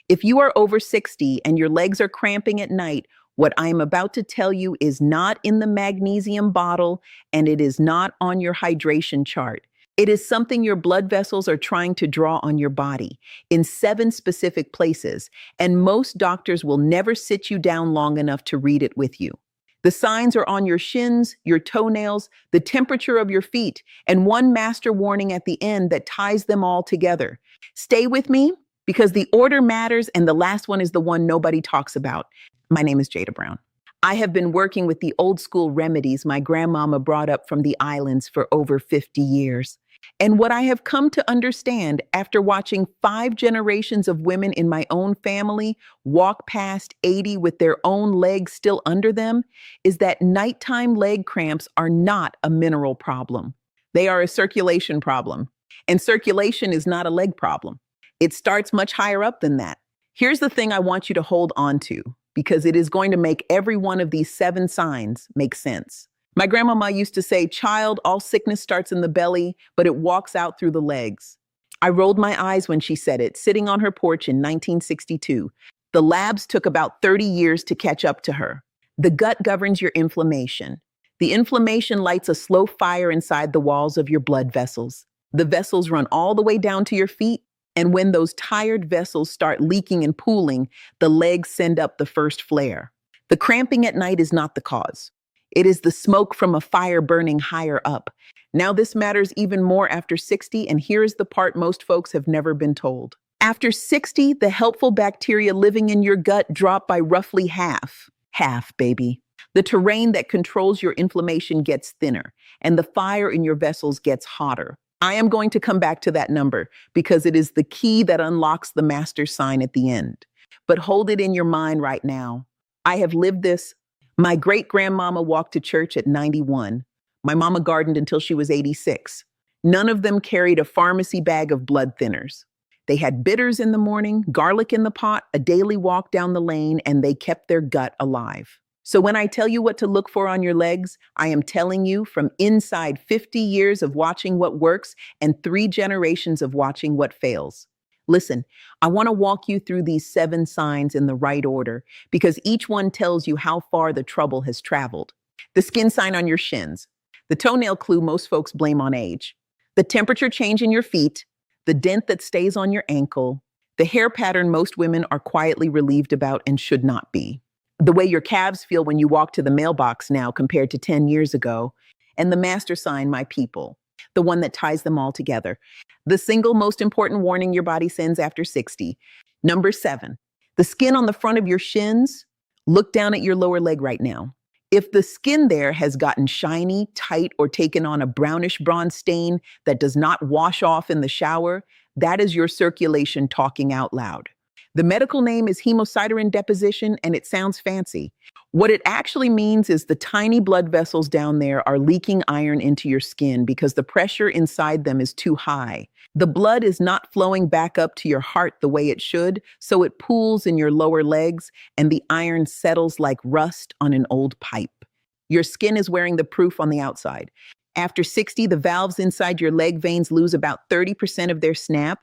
If you are over 60 and your legs are cramping at night, what I am about to tell you is not in the magnesium bottle and it is not on your hydration chart. It is something your blood vessels are trying to draw on your body in 7 specific places, and most doctors will never sit you down long enough to read it with you. The signs are on your shins, your toenails, the temperature of your feet, and one master warning at the end that ties them all together. Stay with me because the order matters and the last one is the one nobody talks about. My name is Jada Brown. I have been working with the old school remedies my grandmama brought up from the islands for over 50 years. And what I have come to understand after watching 5 generations of women in my own family walk past 80 with their own legs still under them is that nighttime leg cramps are not a mineral problem. They are a circulation problem. And circulation is not a leg problem. It starts much higher up than that. Here's the thing I want you to hold on to, because it is going to make every one of these 7 signs make sense. My grandmama used to say, "Child, all sickness starts in the belly, but it walks out through the legs." I rolled my eyes when she said it, sitting on her porch in 1962. The labs took about 30 years to catch up to her. The gut governs your inflammation. The inflammation lights a slow fire inside the walls of your blood vessels. The vessels run all the way down to your feet, and when those tired vessels start leaking and pooling, the legs send up the first flare. The cramping at night is not the cause. It is the smoke from a fire burning higher up. Now this matters even more after 60, and here is the part most folks have never been told. After 60, the helpful bacteria living in your gut drop by roughly half. Half, baby. The terrain that controls your inflammation gets thinner, and the fire in your vessels gets hotter. I am going to come back to that number because it is the key that unlocks the master sign at the end. But hold it in your mind right now. I have lived this. My great-grandmama walked to church at 91. My mama gardened until she was 86. None of them carried a pharmacy bag of blood thinners. They had bitters in the morning, garlic in the pot, a daily walk down the lane, and they kept their gut alive. So when I tell you what to look for on your legs, I am telling you from inside 50 years of watching what works and 3 generations of watching what fails. Listen, I want to walk you through these 7 signs in the right order because each one tells you how far the trouble has traveled. The skin sign on your shins, the toenail clue most folks blame on age, the temperature change in your feet, the dent that stays on your ankle, the hair pattern most women are quietly relieved about and should not be, the way your calves feel when you walk to the mailbox now compared to 10 years ago, and the master sign, my people, the one that ties them all together. The single most important warning your body sends after 60. Number 7, the skin on the front of your shins. Look down at your lower leg right now. If the skin there has gotten shiny, tight, or taken on a brownish bronze stain that does not wash off in the shower, that is your circulation talking out loud. The medical name is hemosiderin deposition, and it sounds fancy. What it actually means is the tiny blood vessels down there are leaking iron into your skin because the pressure inside them is too high. The blood is not flowing back up to your heart the way it should, so it pools in your lower legs, and the iron settles like rust on an old pipe. Your skin is wearing the proof on the outside. After 60, the valves inside your leg veins lose about 30% of their snap.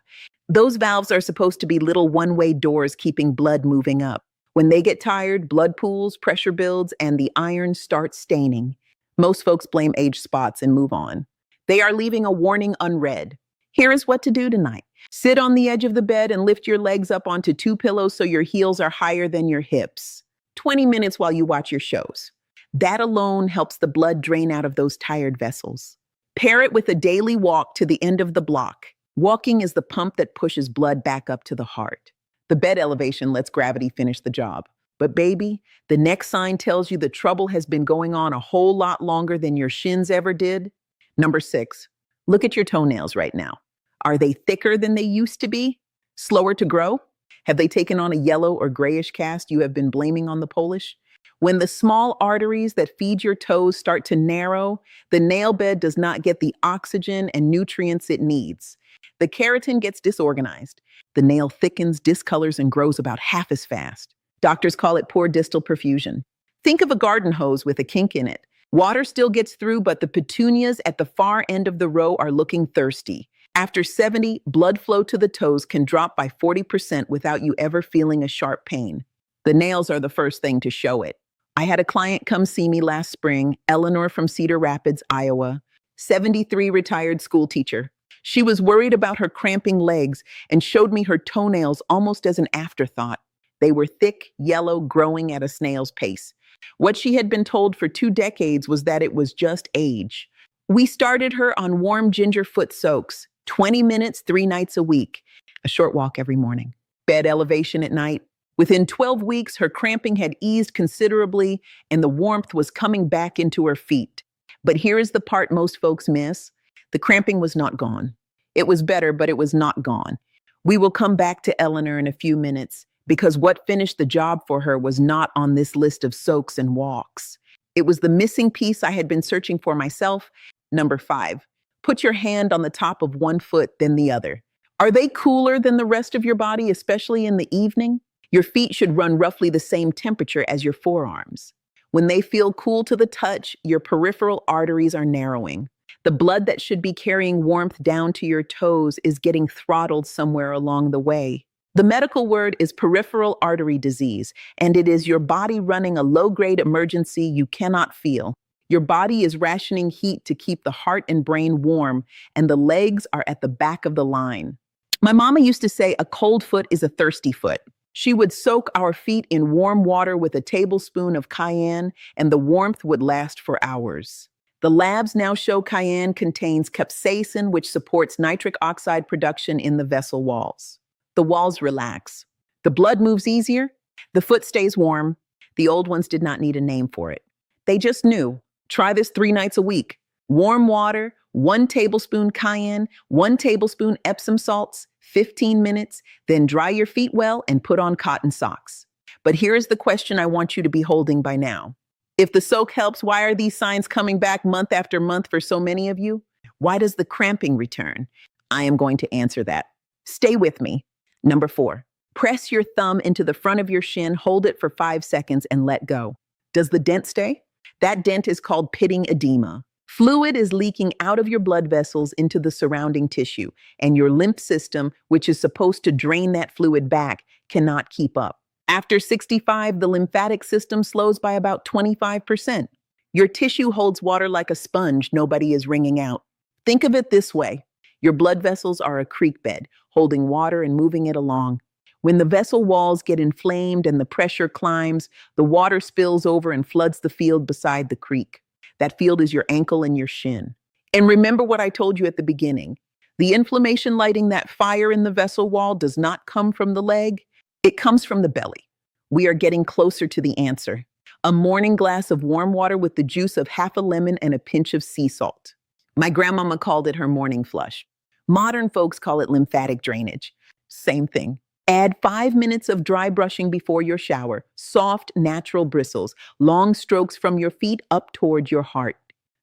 Those valves are supposed to be little one-way doors keeping blood moving up. When they get tired, blood pools, pressure builds, and the iron starts staining. Most folks blame age spots and move on. They are leaving a warning unread. Here is what to do tonight. Sit on the edge of the bed and lift your legs up onto 2 pillows so your heels are higher than your hips. 20 minutes while you watch your shows. That alone helps the blood drain out of those tired vessels. Pair it with a daily walk to the end of the block. Walking is the pump that pushes blood back up to the heart. The bed elevation lets gravity finish the job. But baby, the next sign tells you the trouble has been going on a whole lot longer than your shins ever did. Number 6, look at your toenails right now. Are they thicker than they used to be? Slower to grow? Have they taken on a yellow or grayish cast you have been blaming on the polish? When the small arteries that feed your toes start to narrow, the nail bed does not get the oxygen and nutrients it needs. The keratin gets disorganized. The nail thickens, discolors, and grows about half as fast. Doctors call it poor distal perfusion. Think of a garden hose with a kink in it. Water still gets through, but the petunias at the far end of the row are looking thirsty. After 70, blood flow to the toes can drop by 40% without you ever feeling a sharp pain. The nails are the first thing to show it. I had a client come see me last spring, Eleanor from Cedar Rapids, Iowa, 73 retired school teacher. She was worried about her cramping legs and showed me her toenails almost as an afterthought. They were thick, yellow, growing at a snail's pace. What she had been told for 2 decades was that it was just age. We started her on warm ginger foot soaks, 20 minutes, 3 nights a week, a short walk every morning, bed elevation at night. Within 12 weeks, her cramping had eased considerably and the warmth was coming back into her feet. But here is the part most folks miss. The cramping was not gone. It was better, but it was not gone. We will come back to Eleanor in a few minutes because what finished the job for her was not on this list of soaks and walks. It was the missing piece I had been searching for myself. Number 5, put your hand on the top of one foot, then the other. Are they cooler than the rest of your body, especially in the evening? Your feet should run roughly the same temperature as your forearms. When they feel cool to the touch, your peripheral arteries are narrowing. The blood that should be carrying warmth down to your toes is getting throttled somewhere along the way. The medical word is peripheral artery disease, and it is your body running a low-grade emergency you cannot feel. Your body is rationing heat to keep the heart and brain warm, and the legs are at the back of the line. My mama used to say a cold foot is a thirsty foot. She would soak our feet in warm water with a tablespoon of cayenne, and the warmth would last for hours. The labs now show cayenne contains capsaicin, which supports nitric oxide production in the vessel walls. The walls relax. The blood moves easier. The foot stays warm. The old ones did not need a name for it. They just knew. Try this 3 nights a week. Warm water, 1 tablespoon cayenne, 1 tablespoon Epsom salts, 15 minutes, then dry your feet well and put on cotton socks. But here is the question I want you to be holding by now. If the soak helps, why are these signs coming back month after month for so many of you? Why does the cramping return? I am going to answer that. Stay with me. Number 4, press your thumb into the front of your shin, hold it for 5 seconds and let go. Does the dent stay? That dent is called pitting edema. Fluid is leaking out of your blood vessels into the surrounding tissue, and your lymph system, which is supposed to drain that fluid back, cannot keep up. After 65, the lymphatic system slows by about 25%. Your tissue holds water like a sponge, nobody is wringing out. Think of it this way. Your blood vessels are a creek bed, holding water and moving it along. When the vessel walls get inflamed and the pressure climbs, the water spills over and floods the field beside the creek. That field is your ankle and your shin. And remember what I told you at the beginning. The inflammation lighting that fire in the vessel wall does not come from the leg. It comes from the belly. We are getting closer to the answer. A morning glass of warm water with the juice of half a lemon and a pinch of sea salt. My grandmama called it her morning flush. Modern folks call it lymphatic drainage. Same thing. Add 5 minutes of dry brushing before your shower, soft, natural bristles, long strokes from your feet up toward your heart.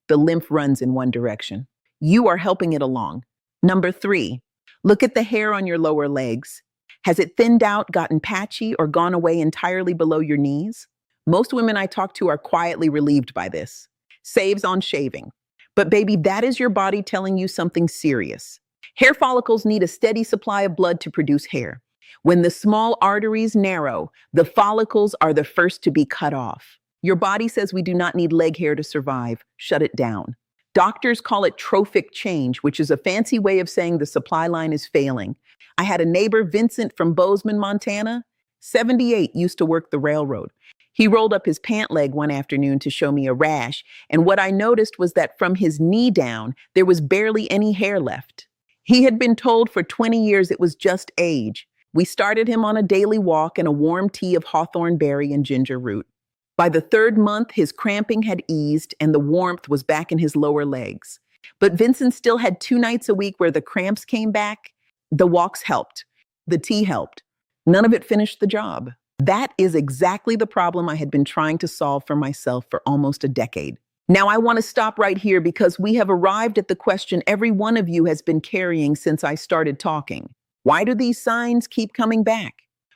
The lymph runs in one direction. You are helping it along. Number 3, look at the hair on your lower legs. Has it thinned out, gotten patchy, or gone away entirely below your knees? Most women I talk to are quietly relieved by this. Saves on shaving. But baby, that is your body telling you something serious. Hair follicles need a steady supply of blood to produce hair. When the small arteries narrow, the follicles are the first to be cut off. Your body says we do not need leg hair to survive. Shut it down. Doctors call it trophic change, which is a fancy way of saying the supply line is failing. I had a neighbor, Vincent from Bozeman, Montana, 78, used to work the railroad. He rolled up his pant leg one afternoon to show me a rash, and what I noticed was that from his knee down, there was barely any hair left. He had been told for 20 years it was just age. We started him on a daily walk and a warm tea of hawthorn berry and ginger root. By the 3rd month, his cramping had eased and the warmth was back in his lower legs. But Vincent still had 2 nights a week where the cramps came back. The walks helped. The tea helped. None of it finished the job. That is exactly the problem I had been trying to solve for myself for almost a decade. Now I want to stop right here because we have arrived at the question every one of you has been carrying since I started talking. Why do these signs keep coming back?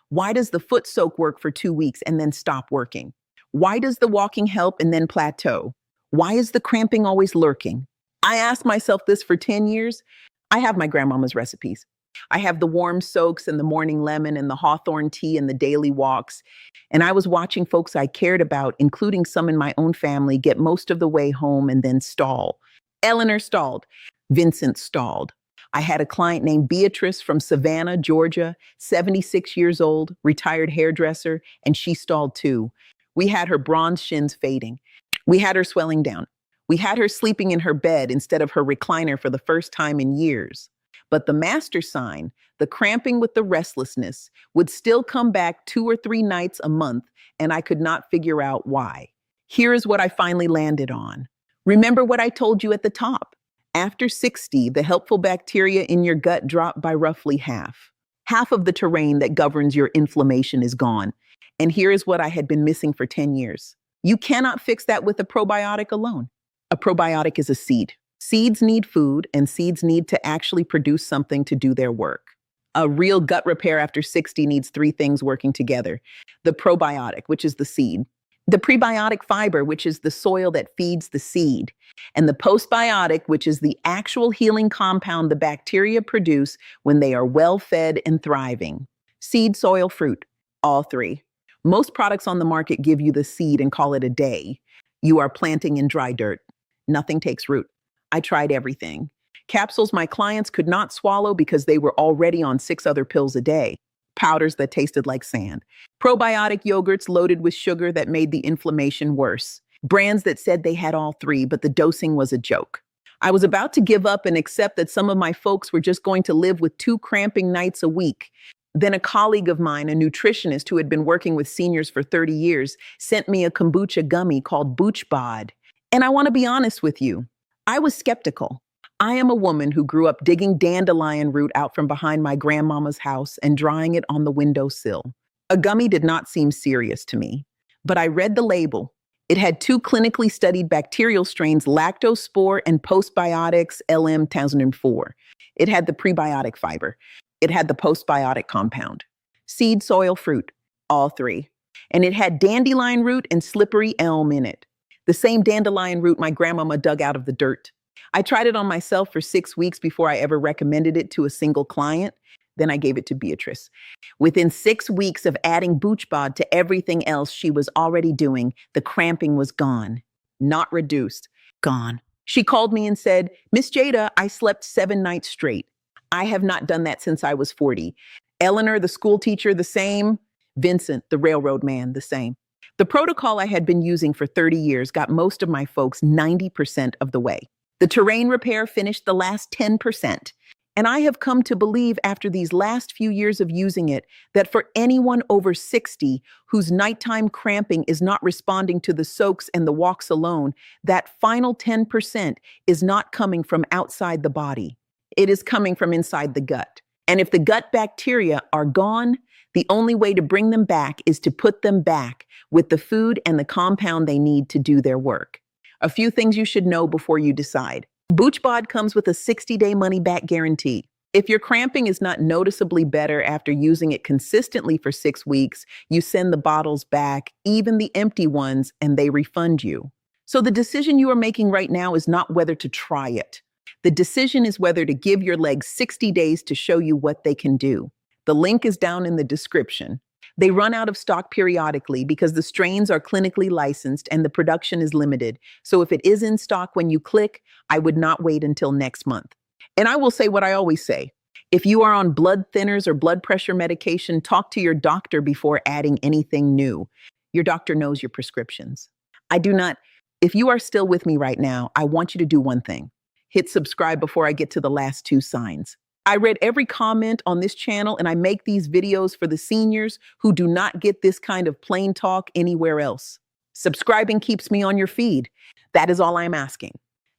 Why does the foot soak work for 2 weeks and then stop working? Why does the walking help and then plateau? Why is the cramping always lurking? I asked myself this for 10 years. I have my grandmama's recipes. I have the warm soaks and the morning lemon and the hawthorn tea and the daily walks. And I was watching folks I cared about, including some in my own family, get most of the way home and then stall. Eleanor stalled. Vincent stalled. I had a client named Beatrice from Savannah, Georgia, 76 years old, retired hairdresser, and she stalled too. We had her bronze shins fading. We had her swelling down. We had her sleeping in her bed instead of her recliner for the first time in years. But the master sign, the cramping with the restlessness, would still come back 2 or 3 nights a month, and I could not figure out why. Here is what I finally landed on. Remember what I told you at the top. After 60, the helpful bacteria in your gut drop by roughly half. Half of the terrain that governs your inflammation is gone. And here is what I had been missing for 10 years. You cannot fix that with a probiotic alone. A probiotic is a seed. Seeds need food, and seeds need to actually produce something to do their work. A real gut repair after 60 needs 3 things working together. The probiotic, which is the seed. The prebiotic fiber, which is the soil that feeds the seed. And the postbiotic, which is the actual healing compound the bacteria produce when they are well fed and thriving. Seed, soil, fruit. All 3. Most products on the market give you the seed and call it a day. You are planting in dry dirt. Nothing takes root. I tried everything. Capsules my clients could not swallow because they were already on 6 other pills a day. Powders that tasted like sand. Probiotic yogurts loaded with sugar that made the inflammation worse. Brands that said they had all 3, but the dosing was a joke. I was about to give up and accept that some of my folks were just going to live with 2 cramping nights a week. Then a colleague of mine, a nutritionist who had been working with seniors for 30 years, sent me a kombucha gummy called BoochBod. And I want to be honest with you. I was skeptical. I am a woman who grew up digging dandelion root out from behind my grandmama's house and drying it on the windowsill. A gummy did not seem serious to me, but I read the label. It had 2 clinically studied bacterial strains, lactospore and postbiotics LM 1004. It had the prebiotic fiber. It had the postbiotic compound. Seed, soil, fruit, all 3. And it had dandelion root and slippery elm in it. The same dandelion root my grandmama dug out of the dirt. I tried it on myself for 6 weeks before I ever recommended it to a single client. Then I gave it to Beatrice. Within 6 weeks of adding BoochBod to everything else she was already doing, the cramping was gone. Not reduced. Gone. She called me and said, "Miss Jada, I slept 7 nights straight. I have not done that since I was 40. Eleanor, the school teacher, the same. Vincent, the railroad man, the same." The protocol I had been using for 30 years got most of my folks 90% of the way. The terrain repair finished the last 10%. And I have come to believe after these last few years of using it that for anyone over 60 whose nighttime cramping is not responding to the soaks and the walks alone, that final 10% is not coming from outside the body. It is coming from inside the gut. And if the gut bacteria are gone, the only way to bring them back is to put them back with the food and the compound they need to do their work. A few things you should know before you decide. BoochBod comes with a 60-day money-back guarantee. If your cramping is not noticeably better after using it consistently for 6 weeks, you send the bottles back, even the empty ones, and they refund you. So the decision you are making right now is not whether to try it. The decision is whether to give your legs 60 days to show you what they can do. The link is down in the description. They run out of stock periodically because the strains are clinically licensed and the production is limited. So if it is in stock when you click, I would not wait until next month. And I will say what I always say. If you are on blood thinners or blood pressure medication, talk to your doctor before adding anything new. Your doctor knows your prescriptions. If you are still with me right now, I want you to do one thing. Hit subscribe before I get to the last 2 signs. I read every comment on this channel and I make these videos for the seniors who do not get this kind of plain talk anywhere else. Subscribing keeps me on your feed. That is all I'm asking.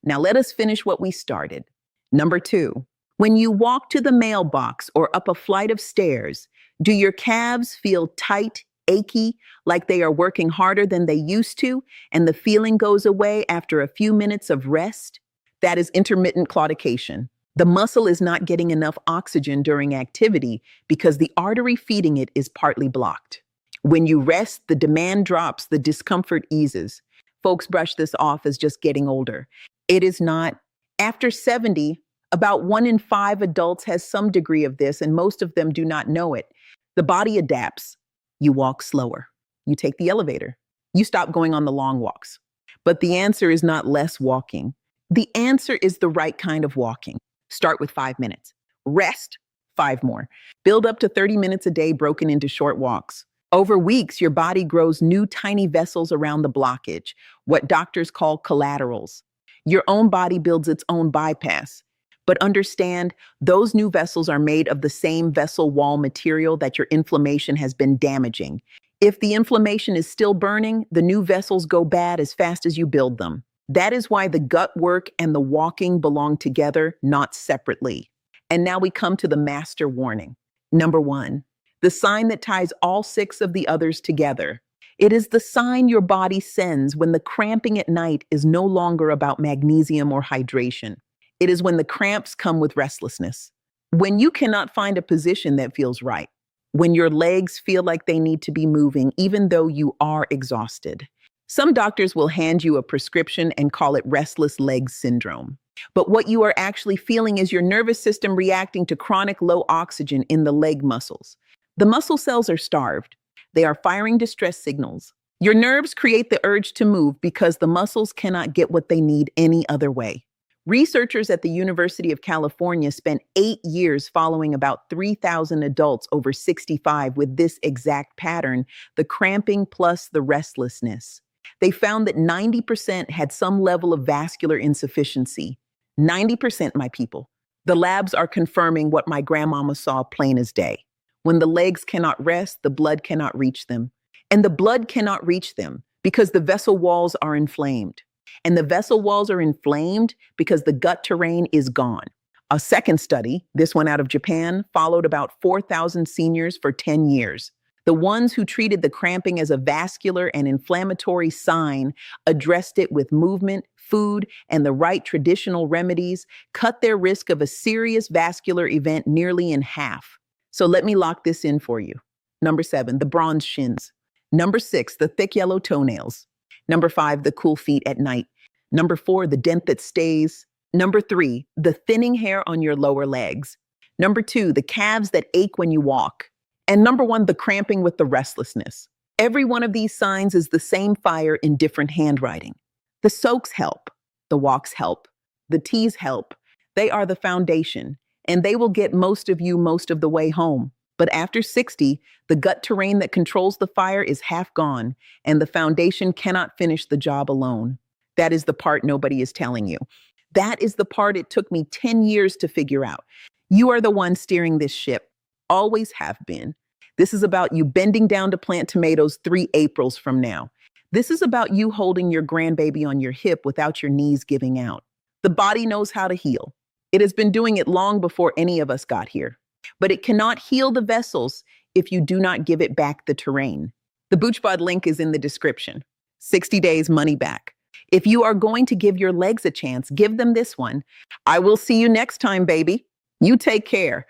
Now let us finish what we started. Number 2, when you walk to the mailbox or up a flight of stairs, do your calves feel tight, achy, like they are working harder than they used to, and the feeling goes away after a few minutes of rest? That is intermittent claudication. The muscle is not getting enough oxygen during activity because the artery feeding it is partly blocked. When you rest, the demand drops, the discomfort eases. Folks brush this off as just getting older. It is not. After 70, About 1 in 5 adults has some degree of this, and most of them do not know it. The body adapts. You walk slower. You take the elevator. You stop going on the long walks. But the answer is not less walking. The answer is the right kind of walking. Start with 5 minutes. Rest, 5 more. Build up to 30 minutes a day broken into short walks. Over weeks, your body grows new tiny vessels around the blockage, what doctors call collaterals. Your own body builds its own bypass. But understand, those new vessels are made of the same vessel wall material that your inflammation has been damaging. If the inflammation is still burning, the new vessels go bad as fast as you build them. That is why the gut work and the walking belong together, not separately. And now we come to the master warning. Number 1, the sign that ties all 6 of the others together. It is the sign your body sends when the cramping at night is no longer about magnesium or hydration. It is when the cramps come with restlessness. When you cannot find a position that feels right. When your legs feel like they need to be moving, even though you are exhausted. Some doctors will hand you a prescription and call it restless legs syndrome. But what you are actually feeling is your nervous system reacting to chronic low oxygen in the leg muscles. The muscle cells are starved. They are firing distress signals. Your nerves create the urge to move because the muscles cannot get what they need any other way. Researchers at the University of California spent 8 years following about 3,000 adults over 65 with this exact pattern, the cramping plus the restlessness. They found that 90% had some level of vascular insufficiency. 90%, my people. The labs are confirming what my grandmama saw plain as day. When the legs cannot rest, the blood cannot reach them. And the blood cannot reach them because the vessel walls are inflamed. And the vessel walls are inflamed because the gut terrain is gone. A second study, this one out of Japan, followed about 4,000 seniors for 10 years. The ones who treated the cramping as a vascular and inflammatory sign, addressed it with movement, food, and the right traditional remedies, cut their risk of a serious vascular event nearly in half. So let me lock this in for you. Number 7, the bronze shins. Number 6, the thick yellow toenails. Number 5, the cool feet at night. Number 4, the dent that stays. Number 3, the thinning hair on your lower legs. Number 2, the calves that ache when you walk. And number 1, the cramping with the restlessness. Every one of these signs is the same fire in different handwriting. The soaks help. The walks help. The teas help. They are the foundation, and they will get most of you most of the way home. But after 60, the gut terrain that controls the fire is half gone, and the foundation cannot finish the job alone. That is the part nobody is telling you. That is the part it took me 10 years to figure out. You are the one steering this ship. Always have been. This is about you bending down to plant tomatoes 3 Aprils from now. This is about you holding your grandbaby on your hip without your knees giving out. The body knows how to heal. It has been doing it long before any of us got here. But it cannot heal the vessels if you do not give it back the terrain. The BoochBod link is in the description. 60 days money back. If you are going to give your legs a chance, give them this one. I will see you next time, baby. You take care.